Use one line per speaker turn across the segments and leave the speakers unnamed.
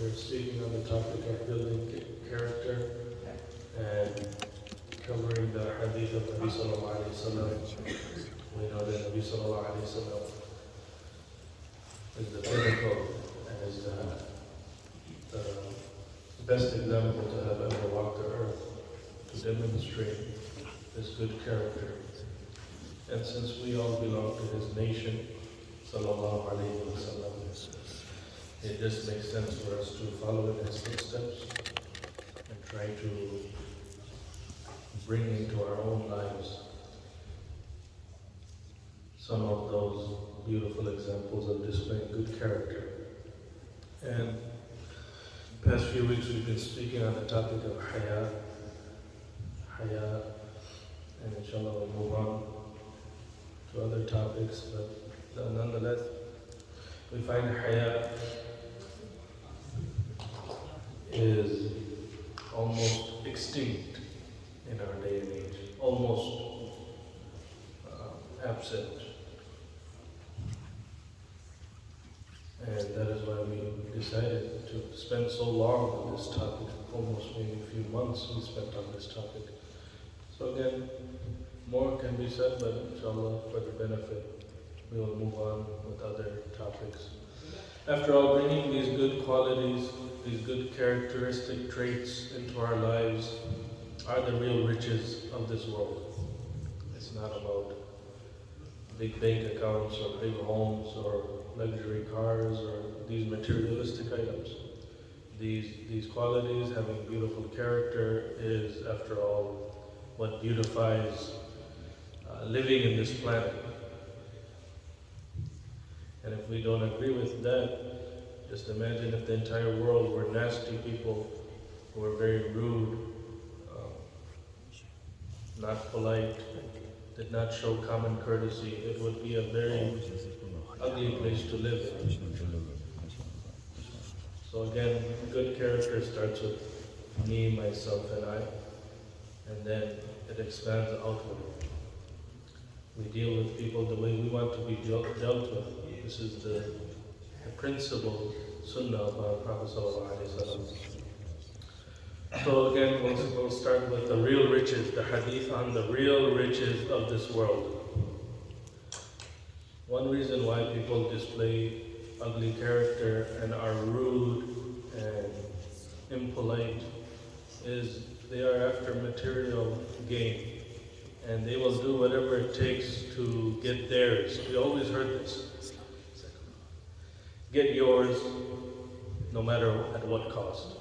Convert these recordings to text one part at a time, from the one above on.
We're speaking on the topic of building character and covering the hadith of Nabi sallallahu alayhi wa sallam. We know that Nabi sallallahu alayhi wa sallam is the pinnacle and is the best example to have ever walked the earth to demonstrate his good character. And since we all belong to his nation, sallallahu alayhi wa sallam, it just makes sense for us to follow in his footsteps and try to bring into our own lives some of those beautiful examples of displaying good character. And past few weeks we've been speaking on the topic of haya, and inshallah we'll move on to other topics, but nonetheless, we find haya is almost extinct in our day and age, almost absent. And that is why we decided to spend so long on this topic, almost maybe a few months we spent on this topic. So again, more can be said, but inshallah, for the benefit, we will move on with other topics. After all, bringing these good qualities, these good characteristic traits into our lives are the real riches of this world. It's not about big bank accounts or big homes or luxury cars or these materialistic items. These qualities, having beautiful character, is, after all, what beautifies living in this planet. And if we don't agree with that, just imagine if the entire world were nasty people who were very rude, not polite, did not show common courtesy. It would be a very ugly place to live in. So again, good character starts with me, myself, and I, and then it expands outward. We deal with people the way we want to be dealt with. This is the principle, sunnah of our Prophet sallallahu alaihi wasallam. So again, we'll start with the real riches, the hadith on the real riches of this world. One reason why people display ugly character and are rude and impolite is they are after material gain. And they will do whatever it takes to get theirs. We always heard this. Get yours, no matter at what cost.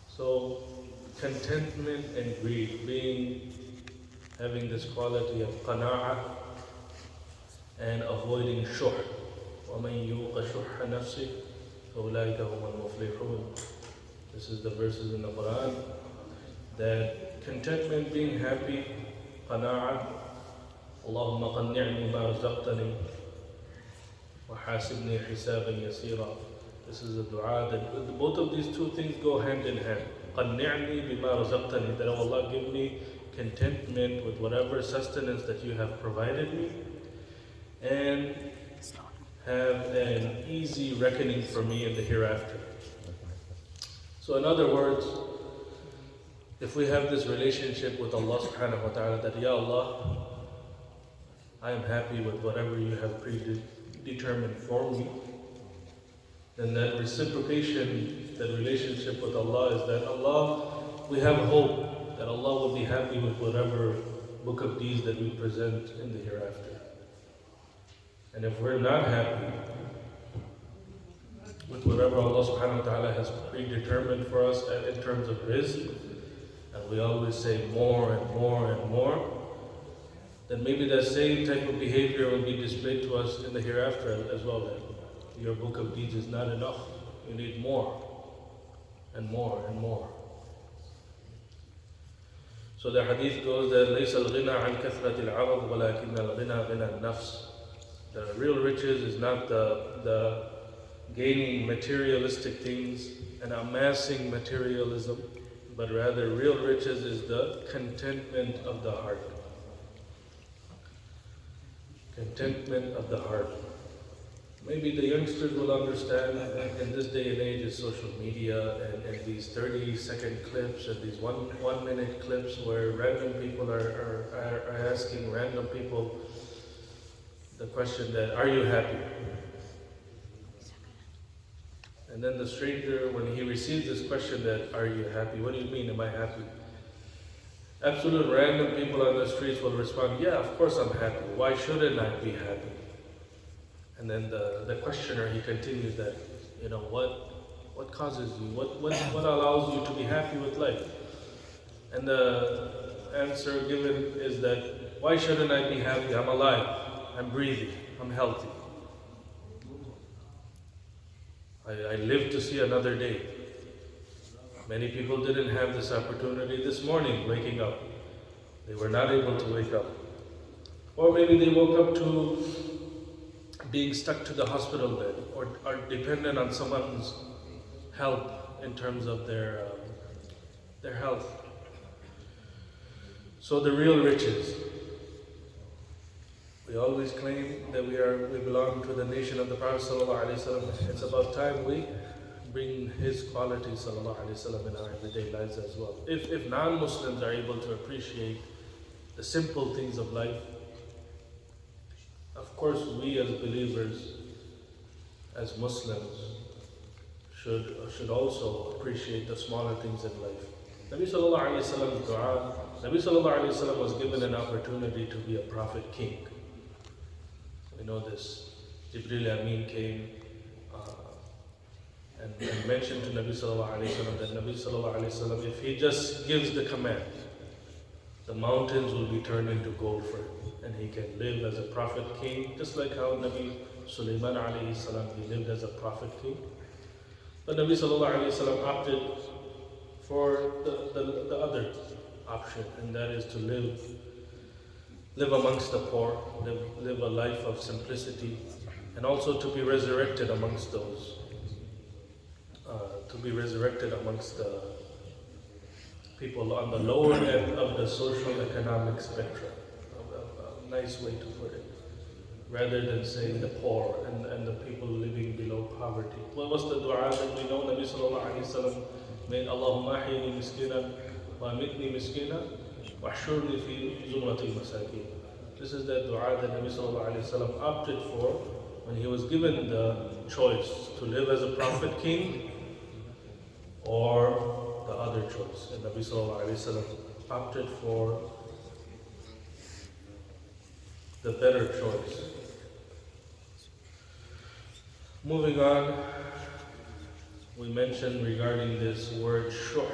So, contentment and greed, having this quality of qana'ah and avoiding shuh. وَمَنْ يُوقَ شُحَّ نَفْسِهِ فَأُولَٰئِكَ هُمُ الْمُفْلِحُونَ. This is the verses in the Quran that contentment, being happy, qana'ah, Allahumma qanni'ni ma razaqtani wa hasibni hisaban yasira. This is a dua that both of these two things go hand in hand. Qanni'ni bima razaqtani, that Allah give me contentment with whatever sustenance that you have provided me, and have an easy reckoning for me in the hereafter. So in other words, if we have this relationship with Allah subhanahu wa ta'ala, that Ya Allah, I am happy with whatever you have predetermined for me, then that reciprocation, that relationship with Allah is that Allah, we have hope that Allah will be happy with whatever book of deeds that we present in the hereafter. And if we're not happy with whatever Allah subhanahu wa ta'ala has predetermined for us in terms of rizq, and we always say more and more and more, then maybe that same type of behavior will be displayed to us in the hereafter as well. That your book of deeds is not enough. You need more and more and more. So the hadith goes that لَيْسَ الْغِنَى عَنْ كَثْرَةِ الْعَرَضِ وَلَكِنَّ الْغِنَى غِنَى النَّفْسِ. The real riches is not the gaining materialistic things and amassing materialism, but rather real riches is the contentment of the heart. Contentment of the heart. maybe the youngsters will understand in this day and age is social media and these 30-second clips and these one minute clips where random people are asking random people the question that, are you happy? And then the stranger, when he receives this question that, are you happy? What do you mean, am I happy? Absolute random people on the streets will respond, yeah, of course I'm happy. Why shouldn't I be happy? And then the questioner, he continues that, what causes you? What allows you to be happy with life? And the answer given is that, why shouldn't I be happy? I'm alive, I'm breathing, I'm healthy. I live to see another day. Many people didn't have this opportunity this morning, waking up. They were not able to wake up. Or maybe they woke up to being stuck to the hospital bed, or are dependent on someone's help in terms of their health. So the real riches. We always claim that we belong to the nation of the Prophet ﷺ. It's about time we bring his qualities ﷺ in our everyday lives as well. If non-Muslims are able to appreciate the simple things of life, of course we as believers, as Muslims, should also appreciate the smaller things in life. Nabi Sallallahu Alaihi Wasallam's dua, Nabi Sallallahu Alaihi Wasallam was given an opportunity to be a prophet king. We know this. Jibril Amin came and mentioned to Nabi Sallallahu Alaihi Wasallam that Nabi Sallallahu Alaihi Wasallam, if he just gives the command, the mountains will be turned into gold for him, and he can live as a prophet king, just like how Nabi Sulaiman alayhi salam, he lived as a prophet king. But Nabi Sallallahu Alaihi Wasallam opted for the other option, and that is to live amongst the poor, live a life of simplicity, and also to be resurrected amongst those, the people on the lower end of the social economic spectrum. A nice way to put it, rather than saying the poor and the people living below poverty. What was the dua that we know Nabi Sallallahu Alaihi Wasallam made? Allahumma ahyini miskinan wa amitni miskinan wa ahshurni fi zumratil masakin. This is the dua that Nabi Sallallahu Alaihi Wasallam opted for when he was given the choice to live as a prophet king or the other choice. And Nabi Sallallahu Alaihi Wasallam opted for the better choice. Moving on, we mentioned regarding this word shuh.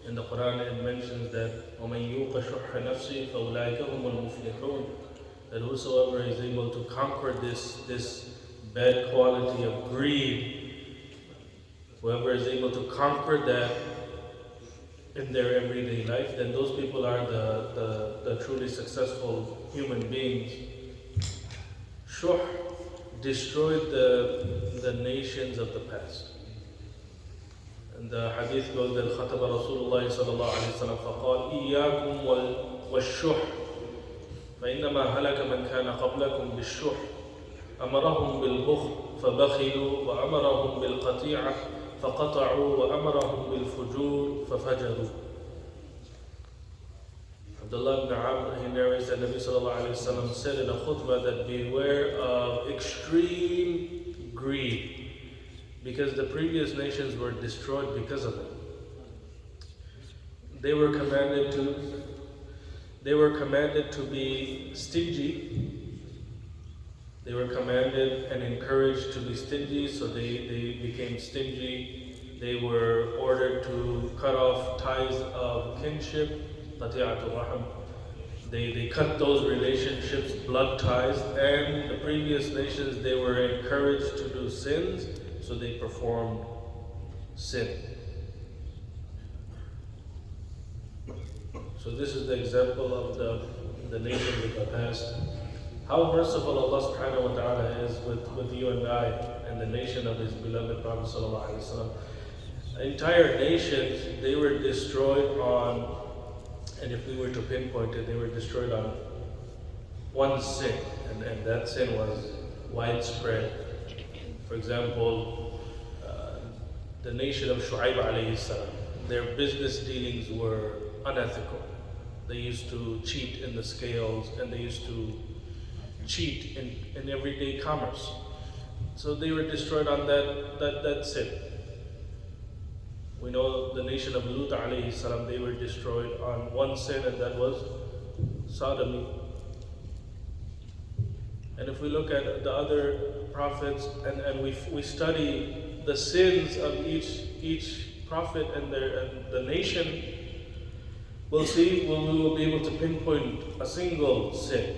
In the Quran it mentions that وَمَنْ يُوقَ شُحَّ نَفْسِهِ فَأُولَٰئِكَ هُمُ الْمُفْلِحُونَ, that whosoever is able to conquer this bad quality of greed, whoever is able to conquer that in their everyday life, then those people are the truly successful human beings. Shuh destroyed the nations of the past. And the hadith goes that خطب رسول الله صلى الله عليه وسلم فقال إياكم والشح فإنما هلك من كان قبلكم بالشح أمرهم بالبخل فبخلوا وأمرهم بالقطيعة فقطعوا وأمرهم بالفجور ففجروا. Abdullah ibn Amr, he narrates that Nabi Sallallahu Alaihi Wasallam said in a khutbah that beware of extreme greed, because the previous nations were destroyed because of it. They were commanded to be stingy. They were commanded and encouraged to be stingy, so they became stingy. They were ordered to cut off ties of kinship, qati'atul rahim. They cut those relationships, blood ties, and the previous nations, they were encouraged to do sins, so they performed sin. So this is the example of the nations of the past. How merciful Allah subhanahu wa ta'ala is with you and I and the nation of His beloved Prophet sallallahu alaihi wasallam. Entire nations, they were destroyed on, and if we were to pinpoint it, they were destroyed on one sin, and that sin was widespread For example, the nation of Shu'aib alayhi salam, their business dealings were unethical. They used to cheat in the scales, and they used to cheat in everyday commerce. So they were destroyed on that sin. We know the nation of Lut alayhi salam, they were destroyed on one sin, and that was sodomy. And if we look at the other prophets and we study the sins of each prophet and the nation, we will be able to pinpoint a single sin.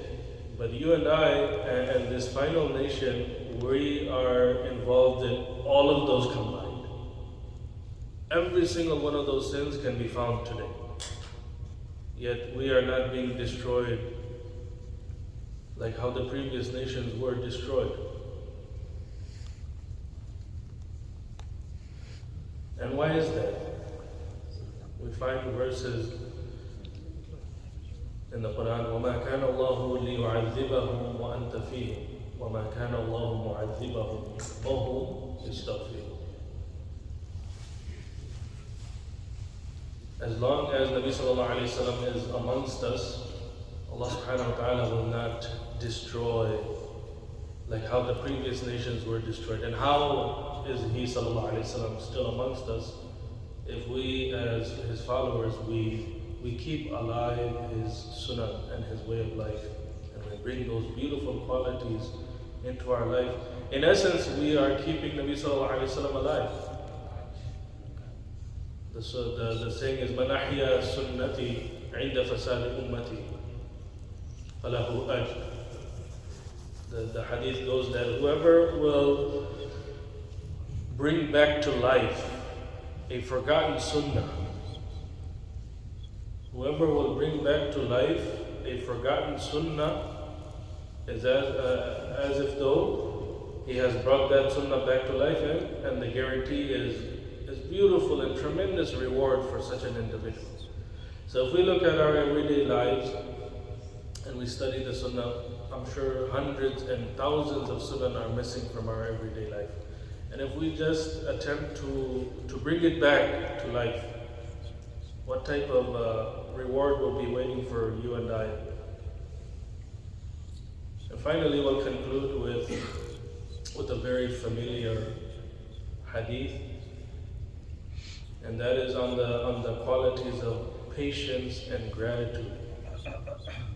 But you and I and this final nation, we are involved in all of those combined. Every single one of those sins can be found today. Yet we are not being destroyed like how the previous nations were destroyed. And why is that? We find verses in the Quran, وَمَا كَانَ اللَّهُ لِيُعَذِّبَهُمْ وَأَنْتَ فِيهِمْ وَمَا كَانَ اللَّهُ مُعَذِّبَهُمْ وَهُمْ يَسْتَغْفِرُونَ. As long as Nabi sallallahu alayhi wa sallam is amongst us, Allah subhanahu wa ta'ala will not destroy like how the previous nations were destroyed. And how is He sallallahu alayhi wa sallam still amongst us? If we as His followers, we keep alive His sunnah and His way of life, and we bring those beautiful qualities into our life. In essence, we are keeping Nabi sallallahu alayhi wa sallam alive. The saying is, مَنْ أَحْيَا سُنَّتِي عِنْدَ فَسَادِ أُمَّتِي فَلَهُ أَجْرٌ. The hadith goes that whoever will bring back to life a forgotten sunnah, whoever will bring back to life a forgotten sunnah is as if though he has brought that sunnah back to life, and the guarantee is beautiful and tremendous reward for such an individual. So if we look at our everyday lives and we study the sunnah, I'm sure hundreds and thousands of sunnah are missing from our everyday life. And if we just attempt to bring it back to life, what type of reward will be waiting for you and I? And finally, we'll conclude with a very familiar hadith, and that is on the qualities of patience and gratitude,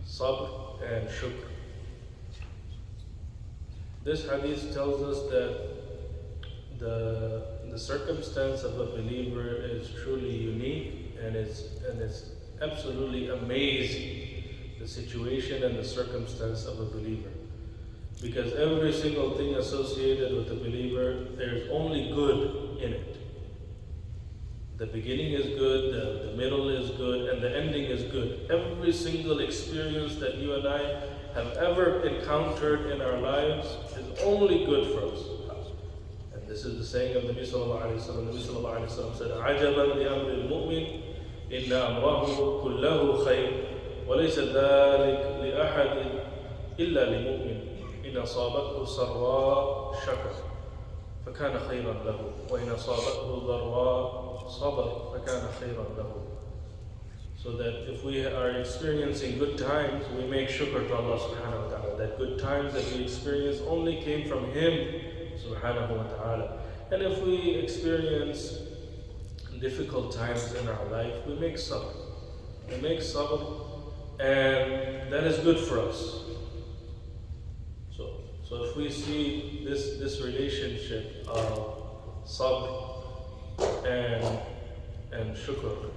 sabr and shukr. This hadith tells us that the circumstance of a believer is truly unique, and it's absolutely amazing, the situation and the circumstance of a believer. Because every single thing associated with a believer, there's only good in it. The beginning is good, the middle is good, and the ending is good. Every single experience that you and I have ever encountered in our lives is only good for us. And this is the saying of Nabi sallallahu alayhi wa sallam. Nabi sallallahu alayhi wa sallam said, عَجَبًا لِأَمْرِ الْمُؤْمِنِ إِنَّ أَمْرَهُ كُلَّهُ خَيْرٌ وَلَيْسَ ذَلِكَ لِأَحَدٍ إِلَّا لِمُؤْمِنٍ إِنْ أَصَابَتْهُ سَرَّاءٌ شَكَرَ فَكَانَ خَيْرًا لَهُ وَإِنْ أَصَابَتْهُ ضَرَّاءٌ صَبَرَ فَكَانَ خَيْرًا لَهُ. So that if we are experiencing good times, we make shukr to Allah subhanahu wa ta'ala. That good times that we experience only came from Him subhanahu wa ta'ala. And if we experience difficult times in our life, we make sabr. We make sabr, and that is good for us. So if we see this relationship of sabr and shukr,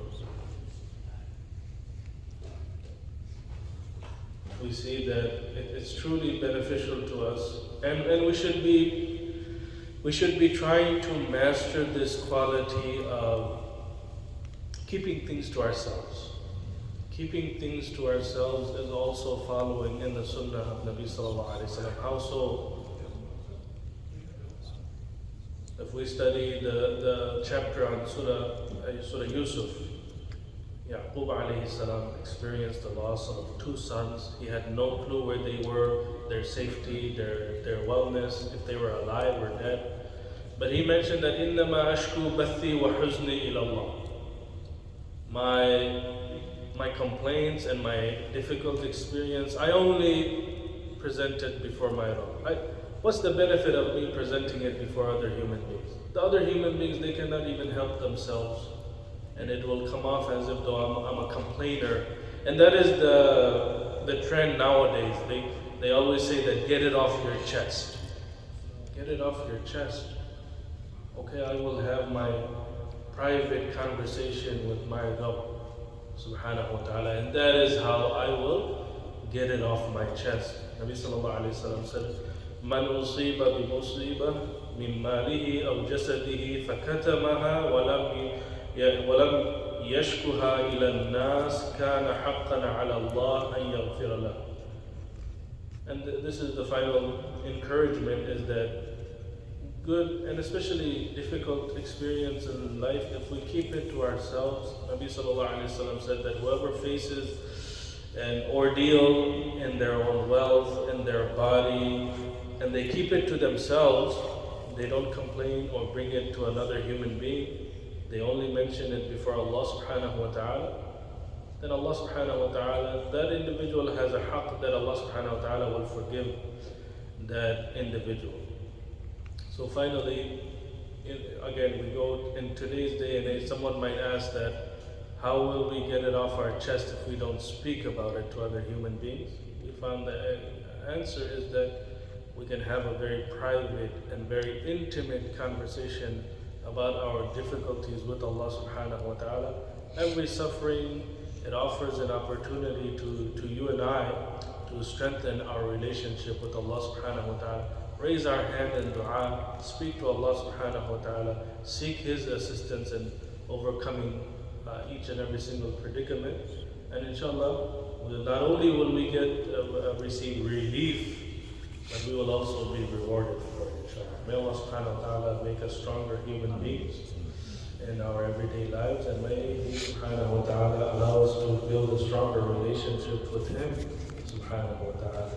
we see that it's truly beneficial to us, and we should be trying to master this quality of keeping things to ourselves. Keeping things to ourselves is also following in the sunnah of Nabi sallallahu alayhi wa sallam. How so? If we study the chapter on Surah Yusuf, Yaqub alayhi salam experienced the loss of two sons. He had no clue where they were. their safety, their wellness, if they were alive or dead. But he mentioned that إِنَّمَا أَشْكُو بَثِّي وَحُزْنِي إِلَى اللَّهِ. My complaints and my difficult experience, I only present it before my Rabb. What's the benefit of me presenting it before other human beings? The other human beings, they cannot even help themselves. And it will come off as if though I'm a complainer. And that is the trend nowadays. They always say that get it off your chest. Get it off your chest. Okay, I will have my private conversation with my Rabb subhanahu wa ta'ala, and that is how I will get it off my chest. Nabi sallallahu alayhi wa sallam said, Man usiba bi musiba min malihi aw jasadihi fakatamaha walam yashkuha ila an-nas kana haqqan ala Allah an yaghfira lahu. And this is the final encouragement, is that good and especially difficult experience in life, if we keep it to ourselves, Nabi sallallahu alayhi wa sallam said that whoever faces an ordeal in their own wealth, in their body, and they keep it to themselves, they don't complain or bring it to another human being, they only mention it before Allah subhanahu wa ta'ala, then Allah subhanahu wa ta'ala, that individual has a haqq that Allah subhanahu wa ta'ala will forgive that individual. So finally, again, we go in today's day and age, someone might ask that, how will we get it off our chest if we don't speak about it to other human beings? We found the answer is that we can have a very private and very intimate conversation about our difficulties with Allah subhanahu wa ta'ala. Every suffering, it offers an opportunity to you and I to strengthen our relationship with Allah subhanahu wa ta'ala. Raise our hand in dua, speak to Allah subhanahu wa ta'ala, seek His assistance in overcoming each and every single predicament. And inshallah, not only will we receive relief, but we will also be rewarded for it, inshallah. May Allah subhanahu wa ta'ala make us stronger human beings in our everyday lives, and may He subhanahu wa ta'ala allow us to build a stronger relationship with Him subhanahu wa ta'ala.